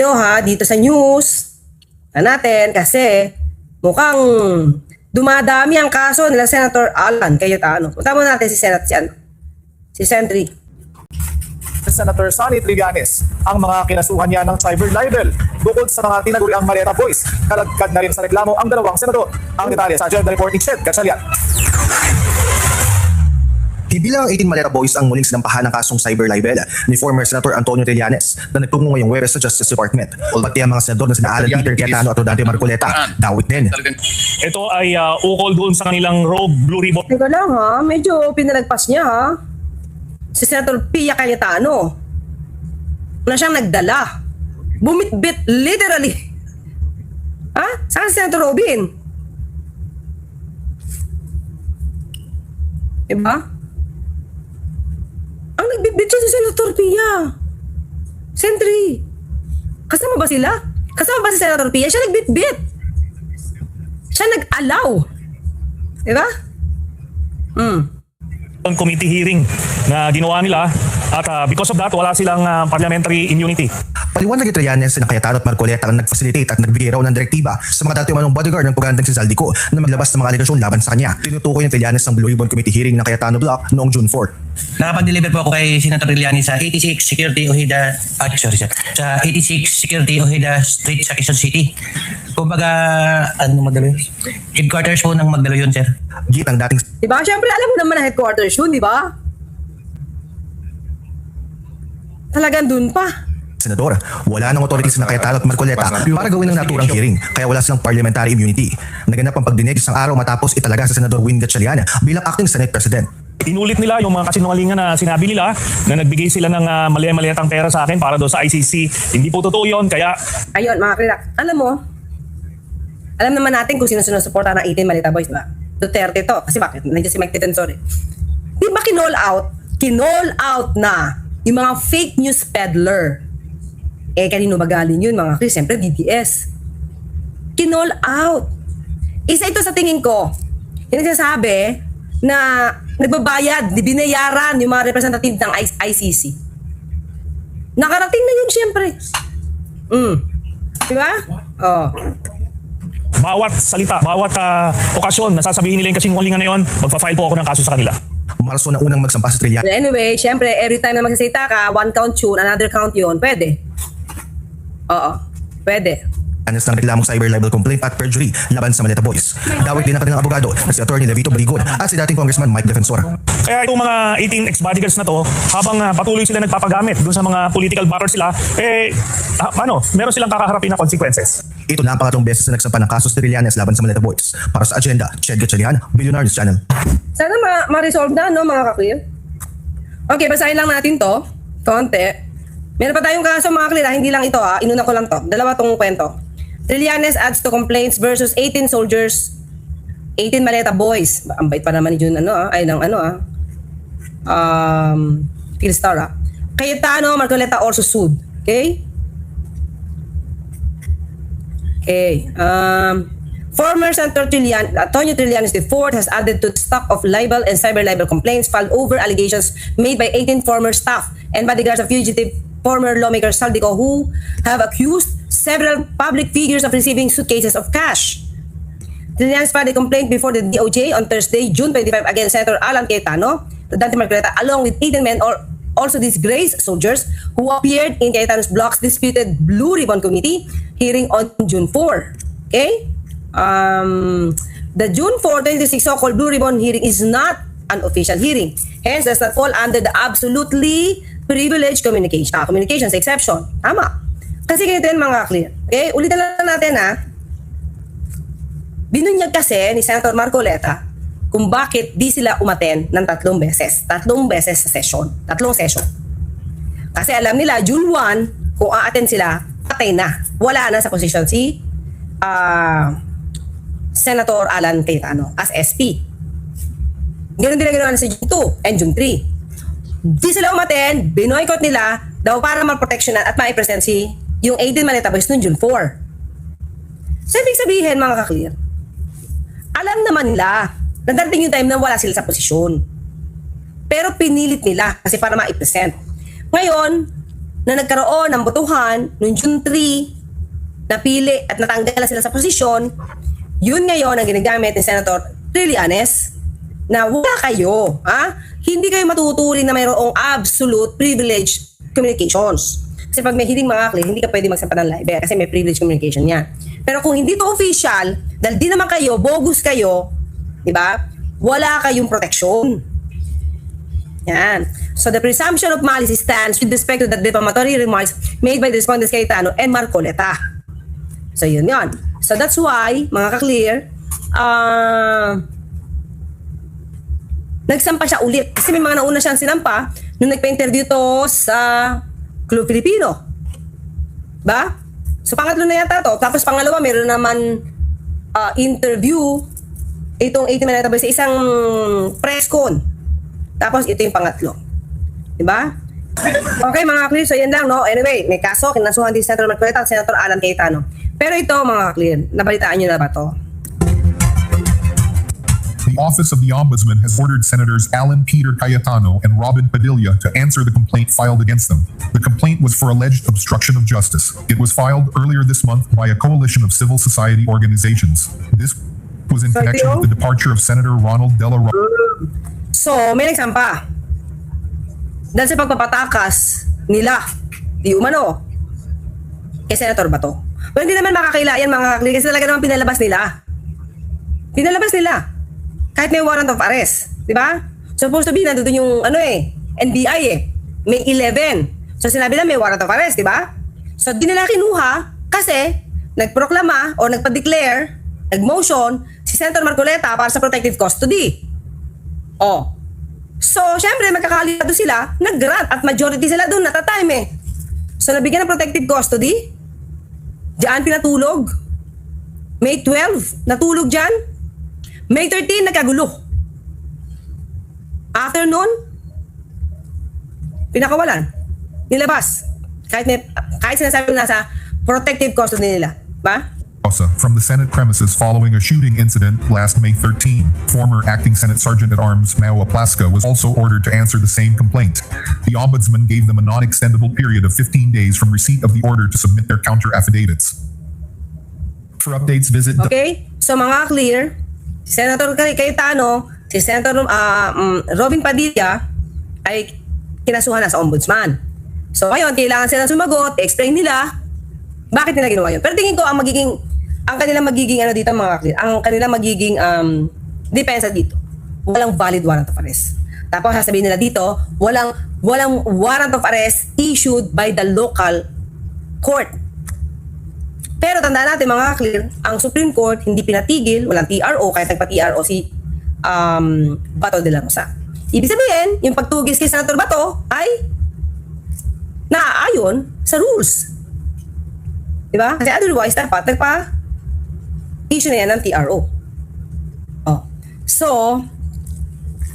tayo ha dito sa news natin kasi mukhang dumadami ang kaso nila Senator Alan Cayetano. Punta mo natin si Sentry. Senator Sonny Trillanes ang mga kinasuhan niya ng cyber libel bukod sa mga tinaguriang Maleta Boys. Kalagkad na rin sa reklamo ang dalawang senador. Ang detalye sa Agenda Report ni Ched Gatchalian. Hindi lang 18 Maleta Boys ang muling sinampahan ng kasong cyber libel ni former Senator Antonio Trillanes na nagtungo ngayong Huwebes sa Justice Department. Pati ang mga senador na sina Alan Peter Cayetano at Rodante Marcoleta, dawit din. Ito ay ukol doon sa kanilang rogue blue ribbon. Teka lang ha, medyo pinalagpas niya ha. Si Senator Pia Cayetano. Wala siyang nagdala. Bumit-bit literally. Ha? Saan si Senator Robin? Diba? Ang nagbitbit siya si Senator Pia. Sentry. Kasama ba sila? Kasama ba si Senator Pia? Siya nagbitbit. Siya nag-allow. Diba? Committee hearing na ginawa nila at because of that wala silang parliamentary immunity. Paliwanag ni Trillanes na Cayetano at Marcoleta ang nag-facilitate at nagbigay raw ng direktiba sa mga dati umanong bodyguard ng pagandang si Zaldico na maglabas ng mga aligasyon laban sa kanya. Tinutukoy ni Trillanes ang Blue Ribbon Committee hearing ng Cayetano Block noong June 4. Nakapag-deliver po ako kay Senator Trillanes sa 86 Security Ojeda, sa 86 Security Ojeda Street sa Quezon City. Kumbaga, Magdalo yun? Headquarters po ng Magdalo yun, sir. Git ang dating Diba? Siyempre, alam mo naman na headquarters yun, diba? Talagang dun pa. senador, wala nang authorities na Cayetano at Marcoleta para gawin ang naturang hearing, kaya wala silang parliamentary immunity. Naganap ang pagdinig isang araw matapos italaga sa Senador Win Gatchalian bilang acting Senate President. Inulit nila yung mga kasinungalingan na sinabi nila na nagbigay sila ng mali-maliatang pera sa akin para doon sa ICC. Hindi po totoo yun, kaya... Ayun, mga kailan. Alam mo, alam naman natin kung sino sinusuporta ng 18 Maleta Boys, ba? Duterte to. Kasi bakit? Nandiyan si Mike Titensor eh. Di ba kinall out na yung mga fake news peddler? Eh, kanino ba galing yun, mga Chris? Siyempre, DDS. Kinall out. Isa ito sa tingin ko. Yung nagsasabi na nagbabayad, binayaran yung mga representative ng ICC. Nakarating na yun, siyempre. Diba? Oh. Bawat salita, bawat okasyon na sasabihin nila yung kasinungalingan na yun, magpa-file po ako ng kaso sa kanila. Marso na unang magsampa sa Trillanes. Anyway, siyempre, every time na magsasalita ka, one count yun, another count yun, pwede. Oo, pwede. Anas ng reklamong cyber libel complaint at perjury laban sa Maleta Boys. Dawit din ang kanilang abogado na si Attorney Levito Baligon at si dating Congressman Mike Defensor. Kaya itong mga 18 ex-bodyguards na to, habang patuloy sila nagpapagamit dun sa mga political battles sila, meron silang kakaharapin na consequences. Ito na ang pangatlong beses na nagsampa ng kaso si Trillanes laban sa Maleta Boys. Para sa agenda, Ched Gatchalian, Billionaire News Channel. Sana ma-resolve na, no, mga ka-clear? Okay, basahin lang natin to. Konti. Meron pa tayong kaso, mga clear, hindi lang ito, inuna ko lang to. Dalawa tong kwento. Trillanes adds to complaints versus 18 soldiers, 18 Maleta Boys. Ang bait pa naman ni Jun, Philstar, Cayetano, Marcoleta also sued. Okay? Okay. Former Senator Antonio Trillanes IV has added to the stock of libel and cyber libel complaints filed over allegations made by 18 former staff and bodyguards of fugitive former lawmaker Zaldico who have accused several public figures of receiving suitcases of cash. Trillanes filed a complaint before the DOJ on Thursday, June 25 against Senator Alan Cayetano, Rodante Marcoleta, along with 18 men or also disgraced soldiers who appeared in Cayetano's block's disputed Blue Ribbon Committee hearing on June 4. Okay? The June 4, 2026 so-called Blue Ribbon hearing is not an official hearing. Hence, does not fall under the absolutely privileged communications exception. Tama. Kasi ganito yun, mga clear. Okay? Ulitin lang natin, binunyag kasi ni Senator Marcoleta kung bakit di sila umaten ng 3 beses. 3 beses sa session. 3 session. Kasi alam nila, June 1, kung a-attend sila, patay na. Wala na sa posisyon si Senator Alan Cayetano as SP. Ganun din na ginawa sa June 2 and June 3. Di sila umaten, binoykot nila daw para ma-protectionan at ma-present si yung 18 Maleta Boys noong June 4. So, ibig sabihin, mga ka-clear, alam naman nila na darating yung time na wala sila sa posisyon. Pero pinilit nila kasi para ma-present. Ngayon, na nagkaroon ng botohan noong June 3, napili at natanggal na sila sa posisyon, yun ngayon ang ginagamit ni Senator Trillanes na wala kayo, hindi kayo matuturing na mayroong absolute privileged communications. Kasi pag may hiling mga clear, hindi ka pwede magsampa ng live kasi may privileged communication yan. Pero kung hindi to official, dahil di naman kayo, bogus kayo, di ba? Wala kayong protection. Yan. So the presumption of malice stands with respect to the defamatory remarks made by the respondents Cayetano and Marcoleta. So yun. So that's why, mga ka-clear, nagsampa siya ulit. Kasi may mga nauna siyang sinampa nung nagpa-interview to sa Club Filipino. Ba? So pangatlo na yata to. Tapos pangalawa, meron naman interview itong 80 Manila sa isang press con. Tapos ito yung pangatlo. Diba? Okay mga clear, so yan lang, no? Anyway, may kaso, kinasuhan din Senator Marcoleta at Senator Alan Cayetano. Pero ito mga clear, nabalitaan nyo na ba to? The Office of the Ombudsman has ordered Senators Alan Peter Cayetano and Robin Padilla to answer the complaint filed against them. The complaint was for alleged obstruction of justice. It was filed earlier this month by a coalition of civil society organizations. This was in connection with the departure of Senator Ronald Dela Rosa. So, may nagsampa. Dahil sa pagpapatakas nila, di umano, kay Senator Bato. Well, hindi naman makakaila yan mga kakli kasi talaga naman pinalabas nila. Pinalabas nila. Kahit may warrant of arrest. Di ba? Supposed to be, nandun yung NBI May 11. So, sinabi na may warrant of arrest, di ba? So, di nila kinuha kasi nagproklama o nagpa-declare, nag-motion si Senator Marcoleta para sa protective custody. So, syempre, magkakaliado sila, nag-grant at majority sila doon, natatime So, nabigyan ng protective custody, diyan pinatulog. May 12, natulog diyan. May 13, nagkagulo. After nun, pinakawalan. Nilabas. Kahit sinasabi na sa protective custody nila. Ba? From the Senate premises following a shooting incident last May 13. Former Acting Senate Sergeant-at-Arms Mao Aplaska was also ordered to answer the same complaint. The Ombudsman gave them a non-extendable period of 15 days from receipt of the order to submit their counter-affidavits. For updates, visit... Okay? So mga clear, si Senator Cayetano, si Senator Robin Padilla ay kinasuhan na sa Ombudsman. So ngayon, kailangan sila sumagot, explain nila bakit nila ginawa yun. Pero tingin ko ang kanilang magiging dito mga clear, ang kanilang magiging depensa dito, walang valid warrant of arrest. Tapos sasabihin nila dito, walang warrant of arrest issued by the local court. Pero tandaan natin mga clear, ang Supreme Court hindi pinatigil, walang TRO, kahit nagpa-TRO si Bato de la Rosa. Ibig sabihin, yung pagtugis kay Senator Bato ay naaayon sa rules. Diba? Kasi otherwise, dapat issue na yan ng TRO. So,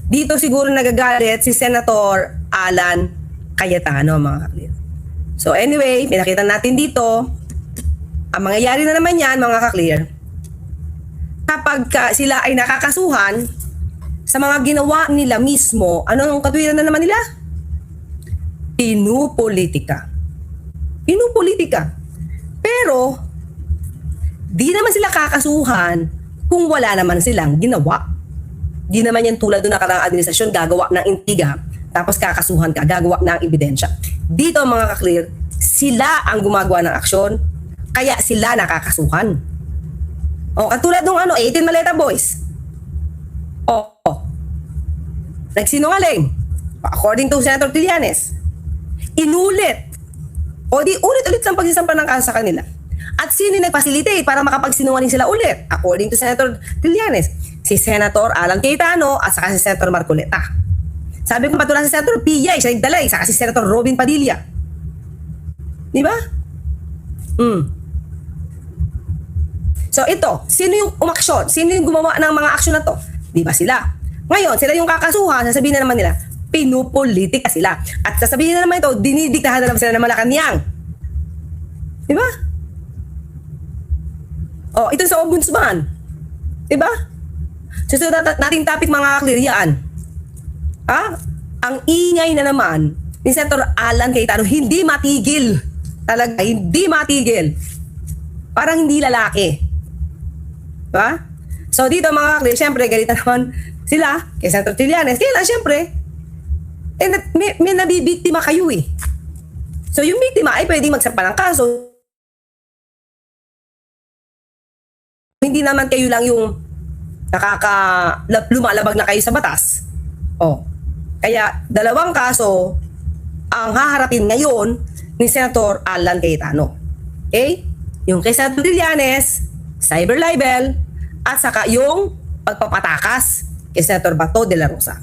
dito siguro nagagalit si Senator Alan Cayetano, mga kaklir. So anyway, pinakita natin dito, ang mangyayari na naman yan, mga kaklir, kapag sila ay nakakasuhan sa mga ginawa nila mismo, ano ang katwiran na naman nila? Pinupolitika. Pero, di naman sila kakasuhan kung wala naman silang ginawa. Di naman yan tulad doon nakaraang administrasyon gagawa ng intiga, tapos kakasuhan ka, gagawa ng ebidensya. Dito mga kaklir, sila ang gumagawa ng aksyon, kaya sila nakakasuhan. Katulad nung 18 Maleta Boys. Nagsinungaling. According to Senator Trillanes. Inulit. Di ulit-ulit ang pagsisampa ng kaso sa kanila. At sino nag-facilitate para makapagsinungaling sila ulit? According to Senator Trillanes, si Senator Alan Cayetano at saka si Senator Marcoleta. Sabi ko patuloy si Senator Pia, siya nagdalay, saka si Senator Robin Padilla. Di ba? So ito, sino yung umaksyon? Sino yung gumawa ng mga aksyon na to? Di ba sila? Ngayon, sila yung kakasuhan, sasabihin na naman nila, pinupolitika sila. At sasabihin na naman ito, dinidiktahan na naman sila ng Malacanang. Di ba? Ito sa Ombudsman. Di ba? Susunod nating topic mga kakliriyaan. Ang ingay na naman ni Senator Alan Cayetano hindi matigil. Talaga, hindi matigil. Parang hindi lalaki. Diba? So dito mga kakli, syempre galita naman sila kay Senator Trillanes. Kaya lang syempre, may nabibiktima kayo eh. So yung biktima ay pwedeng magsampa ng kaso. Hindi naman kayo lang yung lumalabag na kayo sa batas. Oh. Kaya dalawang kaso ang haharapin ngayon ni Senator Alan Cayetano. Okay? Yung kay Senator Trillanes, cyber libel, at saka yung pagpapatakas kay Senator Bato de la Rosa.